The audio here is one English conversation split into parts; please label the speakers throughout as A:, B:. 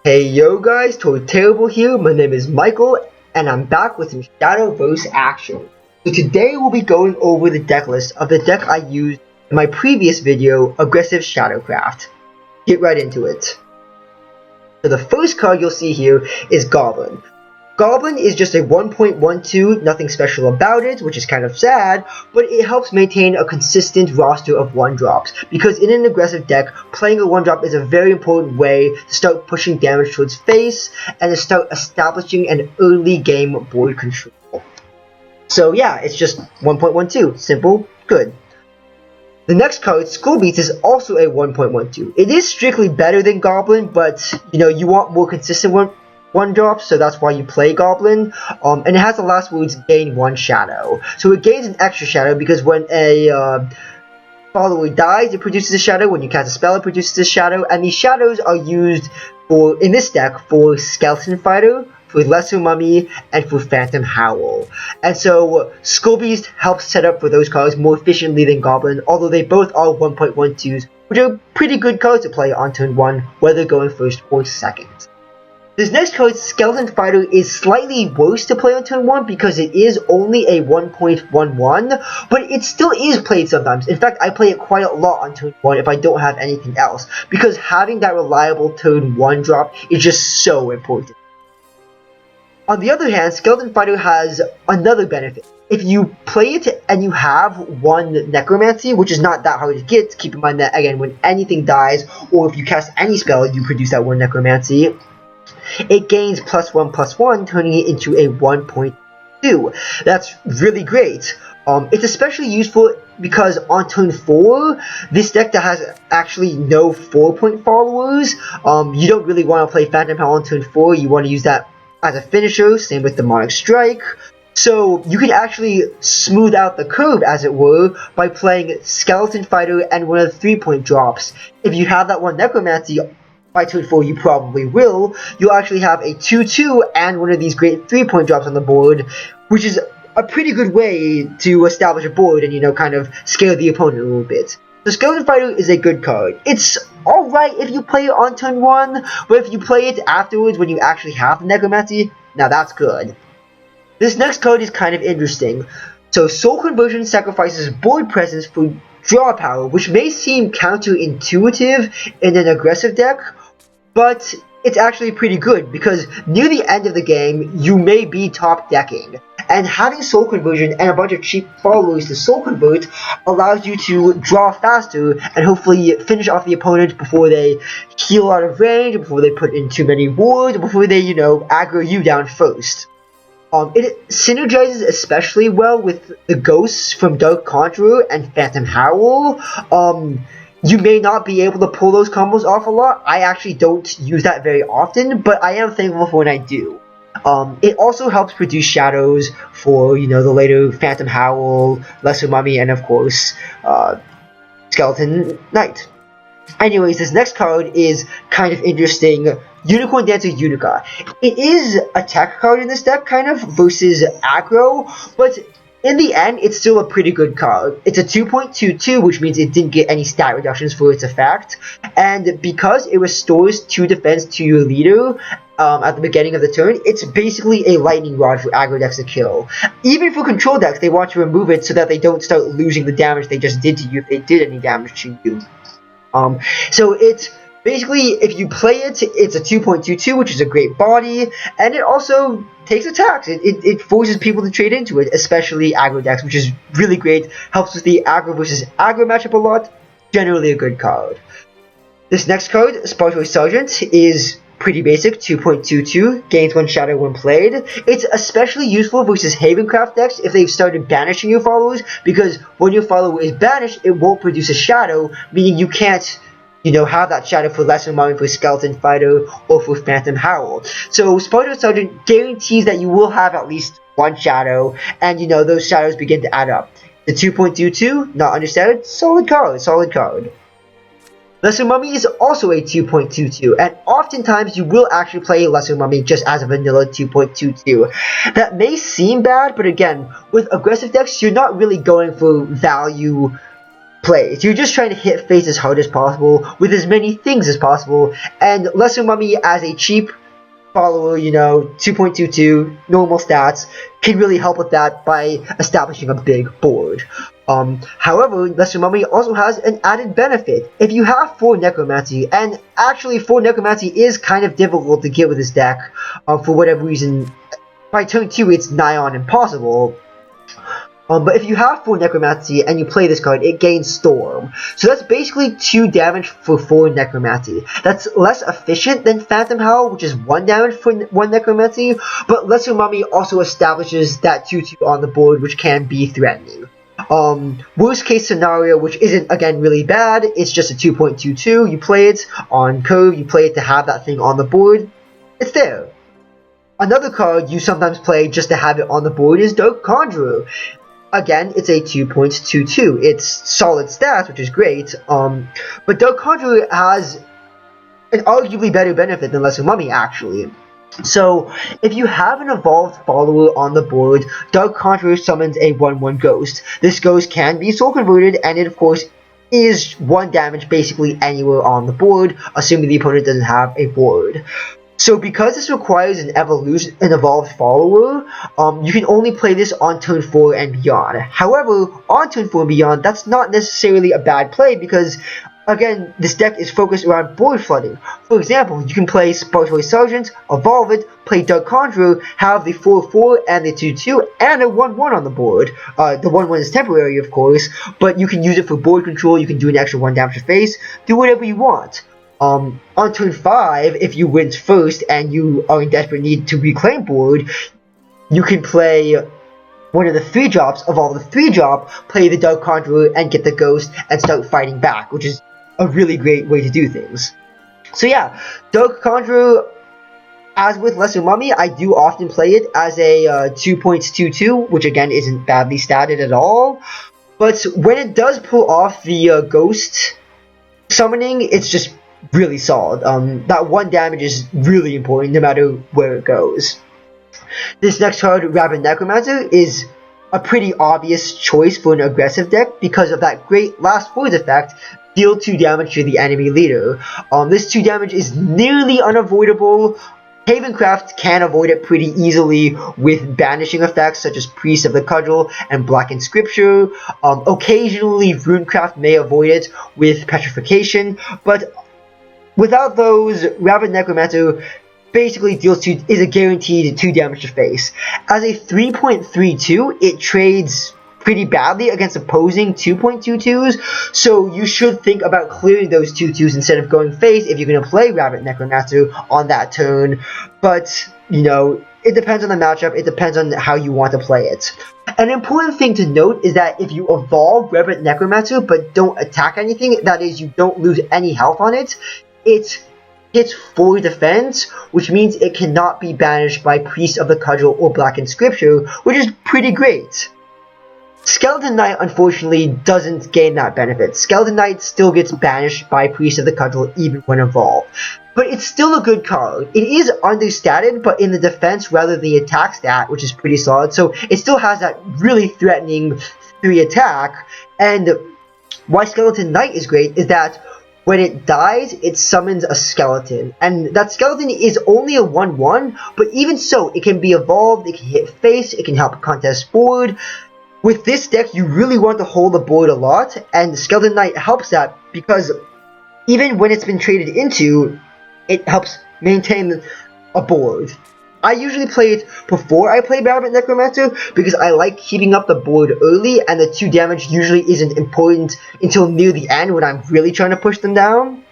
A: Hey yo guys, Toad Terrible here, my name is Michael, and I'm back with some Shadowverse action. So today we'll be going over the deck list of the deck I used in my previous video, Aggressive Shadowcraft. Get right into it. So the first card you'll see here is Goblin. Goblin is just a 1.12, nothing special about it, which is kind of sad, but it helps maintain a consistent roster of 1-drops, because in an aggressive deck, playing a 1-drop is a very important way to start pushing damage towards face, and to start establishing an early game board control. So yeah, it's just 1.12, simple, good. The next card, Skull Beats, is also a 1.12. It is strictly better than Goblin, but you want more consistent one drops, so that's why you play Goblin. And it has the last words gain 1 shadow. So it gains an extra shadow because when a follower dies, it produces a shadow. When you cast a spell, it produces a shadow. And these shadows are used in this deck for Skeleton Fighter, for Lesser Mummy, and for Phantom Howl. And so Skull Beast helps set up for those cards more efficiently than Goblin, although they both are 1.12s, which are pretty good cards to play on turn 1, whether going first or second. This next card, Skeleton Fighter, is slightly worse to play on turn 1 because it is only a 1.11, but it still is played sometimes. In fact, I play it quite a lot on turn 1 if I don't have anything else, because having that reliable turn 1 drop is just so important. On the other hand, Skeleton Fighter has another benefit. If you play it and you have 1 Necromancy, which is not that hard to get, keep in mind that, again, when anything dies, or if you cast any spell, you produce that 1 Necromancy, it gains +1/+1, turning it into a 1.2. That's really great. It's especially useful because on turn 4, this deck that has actually no 4-point followers, you don't really want to play Phantom Howl on turn 4, you want to use that as a finisher, same with Demonic Strike. So you can actually smooth out the curve, as it were, by playing Skeleton Fighter and one of the 3-point drops. If you have that 1 Necromancy, by turn 4 you probably will, you'll actually have a 2/2 and one of these great 3-point drops on the board, which is a pretty good way to establish a board and, kind of scare the opponent a little bit. The Skeleton Fighter is a good card. It's alright if you play it on turn 1, but if you play it afterwards when you actually have the Necromancy, now that's good. This next card is kind of interesting. So Soul Conversion sacrifices board presence for draw power, which may seem counterintuitive in an aggressive deck, but it's actually pretty good because near the end of the game, you may be top decking. And having Soul Conversion and a bunch of cheap followers to Soul Convert allows you to draw faster and hopefully finish off the opponent before they heal out of range, before they put in too many wards, before they, aggro you down first. It synergizes especially well with the Ghosts from Dark Conjurer and Phantom Howl. You may not be able to pull those combos off a lot. I actually don't use that very often, but I am thankful for when I do. It also helps produce shadows for, the later Phantom Howl, Lesser Mummy, and of course, Skeleton Knight. Anyways, this next card is kind of interesting. Unicorn Dancer Unica. It is a tech card in this deck, kind of, versus aggro, but in the end, it's still a pretty good card. It's a 2.22, which means it didn't get any stat reductions for its effect, and because it restores 2 defense to your leader at the beginning of the turn, it's basically a lightning rod for aggro decks to kill. Even for control decks, they want to remove it so that they don't start losing the damage they just did to you if they did any damage to you. So it's basically, if you play it, it's a 2.22, which is a great body, and it also takes attacks. It forces people to trade into it, especially aggro decks, which is really great. Helps with the aggro versus aggro matchup a lot. Generally a good card. This next card, Sparkling Sergeant, is pretty basic, 2.22, gains 1 shadow when played. It's especially useful versus Havencraft decks if they've started banishing your followers, because when your follower is banished, it won't produce a shadow, meaning you can't have that shadow for Lesser Mummy, for Skeleton Fighter, or for Phantom Howl. So Sparkling Sergeant guarantees that you will have at least 1 shadow, and those shadows begin to add up. The 2.22, not understated, solid card. Lesser Mummy is also a 2.22, and oftentimes you will actually play Lesser Mummy just as a vanilla 2.22. That may seem bad, but again, with aggressive decks, you're not really going for value plays. You're just trying to hit face as hard as possible with as many things as possible, and Lesser Mummy as a cheap follower, 2.22 normal stats, can really help with that by establishing a big board. However, Lesser Mummy also has an added benefit. If you have 4 Necromancy, and actually 4 Necromancy is kind of difficult to get with this deck, for whatever reason, by turn 2 it's nigh on impossible. But if you have 4 Necromancy and you play this card, it gains Storm. So that's basically 2 damage for 4 Necromancy. That's less efficient than Phantom Howl, which is 1 damage for 1 Necromancy, but Lesser Mummy also establishes that 2/2 on the board, which can be threatening. Worst case scenario, which isn't, again, really bad, it's just a 2.22, you play it on curve, you play it to have that thing on the board, it's there. Another card you sometimes play just to have it on the board is Dark Conjurer. Again, it's a 2.22. It's solid stats, which is great, but Dark Conjurer has an arguably better benefit than Lesser Mummy, actually. So, if you have an evolved follower on the board, Dark Conjurer summons a 1/1 ghost. This ghost can be soul converted, and it, of course, is 1 damage basically anywhere on the board, assuming the opponent doesn't have a ward. So because this requires an evolved follower, you can only play this on turn 4 and beyond. However, on turn 4 and beyond, that's not necessarily a bad play because, again, this deck is focused around board flooding. For example, you can play Spartory Sergeant, evolve it, play Dark Conjurer, have the 4/4 and the 2/2, and a 1/1 on the board. The 1/1 is temporary, of course, but you can use it for board control, you can do an extra 1 damage to face, do whatever you want. On turn 5, if you win first and you are in desperate need to reclaim board, you can play one of the 3-drops, evolve the 3-drop, play the Dark Conjurer and get the ghost and start fighting back, which is a really great way to do things. So yeah, Dark Conjurer, as with Lesser Mummy, I do often play it as a 2.22, which again isn't badly statted at all, but when it does pull off the ghost summoning, it's just really solid. That 1 damage is really important no matter where it goes. This next card, Rabid Necromancer, is a pretty obvious choice for an aggressive deck because of that great last words effect, deal 2 damage to the enemy leader. This 2 damage is nearly unavoidable. Havencraft can avoid it pretty easily with banishing effects such as Priest of the Cudgel and Blackened Scripture. Occasionally, Runecraft may avoid it with Petrification, but without those, Rabid Necromancer basically is a guaranteed 2 damage to face. As a 3.32, it trades pretty badly against opposing 2.22s, so you should think about clearing those 2/2s instead of going face if you're going to play Rabid Necromancer on that turn, but, it depends on the matchup, it depends on how you want to play it. An important thing to note is that if you evolve Rabid Necromancer but don't attack anything, that is, you don't lose any health on it, it hits 4 defense, which means it cannot be banished by Priest of the Cudgel or Blackened Scripture, which is pretty great. Skeleton Knight, unfortunately, doesn't gain that benefit. Skeleton Knight still gets banished by Priest of the Cudgel even when evolved. But it's still a good card. It is understated, but in the defense rather than the attack stat, which is pretty solid, so it still has that really threatening 3 attack, and why Skeleton Knight is great is that when it dies, it summons a skeleton, and that skeleton is only a 1/1, but even so, it can be evolved, it can hit face, it can help contest board. With this deck, you really want to hold the board a lot, and Skeleton Knight helps that because even when it's been traded into, it helps maintain a board. I usually play it before I play Rabid Necromancer because I like keeping up the board early, and the 2 damage usually isn't important until near the end when I'm really trying to push them down.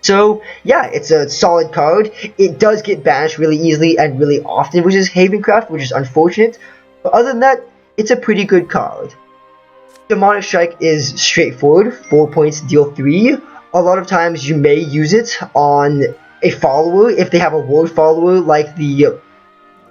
A: So yeah, it's a solid card. It does get banished really easily and really often, which is Havencraft, which is unfortunate. But other than that, it's a pretty good card. Demonic Strike is straightforward, 4 points, deal 3. A lot of times you may use it on a follower if they have a ward follower like the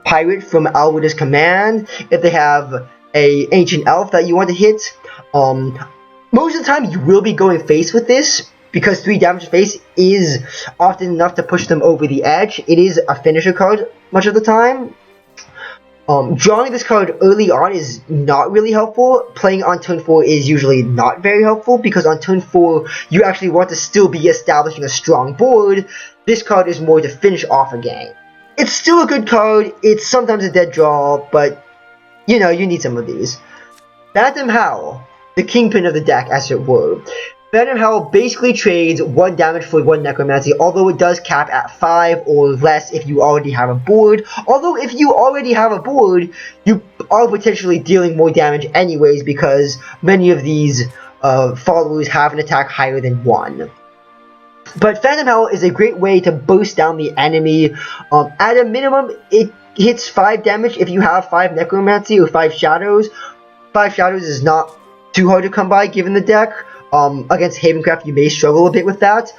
A: Pirate from Alwada's Command, if they have a Ancient Elf that you want to hit. Most of the time you will be going face with this because 3 damage to face is often enough to push them over the edge. It is a finisher card much of the time. Drawing this card early on is not really helpful. Playing on turn 4 is usually not very helpful because on turn 4 you actually want to still be establishing a strong board. This card is more to finish off a game. It's still a good card, it's sometimes a dead draw, but you know, you need some of these. Phantom Howl, the kingpin of the deck as it were. Phantom Howl basically trades 1 damage for 1 necromancy, although it does cap at 5 or less if you already have a board. Although if you already have a board, you are potentially dealing more damage anyways because many of these followers have an attack higher than 1. But Phantom Howl is a great way to burst down the enemy. At a minimum, it hits 5 damage if you have 5 necromancy or 5 shadows. 5 shadows is not too hard to come by given the deck. Against Havencraft, you may struggle a bit with that.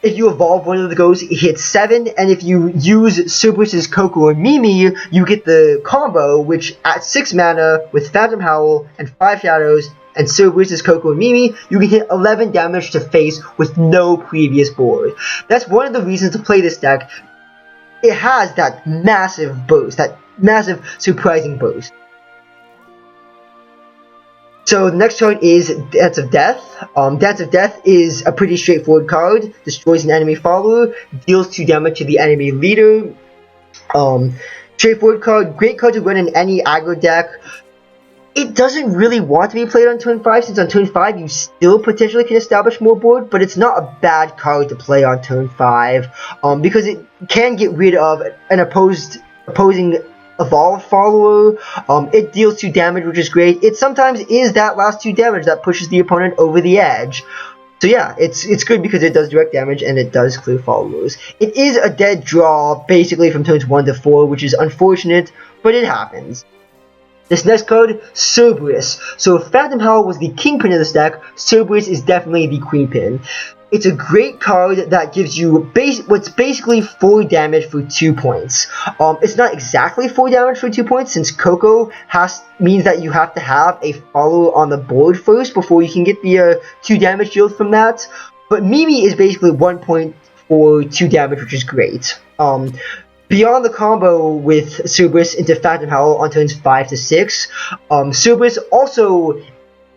A: If you evolve one of the ghosts, it hits 7, and if you use Cerberus' Coco or Mimi, you get the combo, which at 6 mana, with Phantom Howl and 5 shadows, and Cerberus' Coco and Mimi, you can hit 11 damage to face with no previous board. That's one of the reasons to play this deck. It has that massive boost, that massive surprising boost. So the next card is Dance of Death. Dance of Death is a pretty straightforward card. Destroys an enemy follower, deals 2 damage to the enemy leader. Straightforward card, great card to run in any aggro deck. It doesn't really want to be played on turn 5, since on turn 5 you still potentially can establish more board, but it's not a bad card to play on turn 5, because it can get rid of an opposing evolved follower. It deals 2 damage, which is great. It sometimes is that last 2 damage that pushes the opponent over the edge. So yeah, it's good because it does direct damage and it does clear followers. It is a dead draw basically from turns 1 to 4, which is unfortunate, but it happens. This next card, Cerberus. So if Phantom Howl was the kingpin of this deck, Cerberus is definitely the queenpin. It's a great card that gives you what's basically 4 damage for 2 points. It's not exactly 4 damage for 2 points, since Coco means that you have to have a follower on the board first before you can get the 2 damage dealt from that. But Mimi is basically 1 point for 2 damage, which is great. Beyond the combo with Cerberus into Phantom Howl on turns 5 to 6, Cerberus also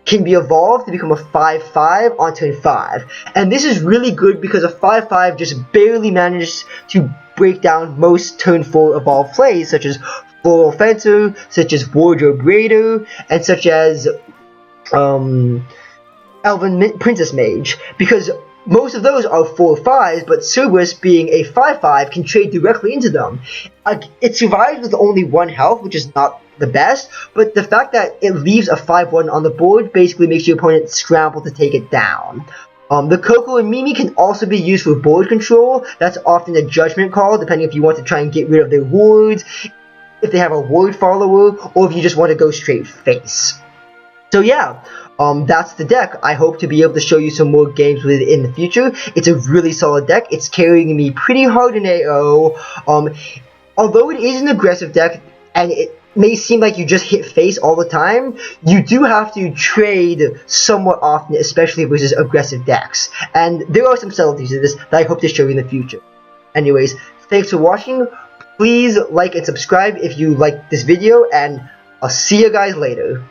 A: can be evolved to become a 5/5 on turn 5. And this is really good because a 5/5 just barely manages to break down most turn 4 evolved plays, such as Floral Fencer, such as Wardrobe Raider, and such as Elven Princess Mage, because most of those are 4/5s, but Cerberus, being a 5/5, can trade directly into them. It survives with only 1 health, which is not the best, but the fact that it leaves a 5/1 on the board basically makes your opponent scramble to take it down. The Coco and Mimi can also be used for board control. That's often a judgment call, depending if you want to try and get rid of their wards, if they have a ward follower, or if you just want to go straight face. So yeah, that's the deck. I hope to be able to show you some more games with it in the future. It's a really solid deck. It's carrying me pretty hard in AO. Although it is an aggressive deck, and it may seem like you just hit face all the time, you do have to trade somewhat often, especially versus aggressive decks. And there are some subtleties to this that I hope to show you in the future. Anyways, thanks for watching. Please like and subscribe if you like this video, and I'll see you guys later.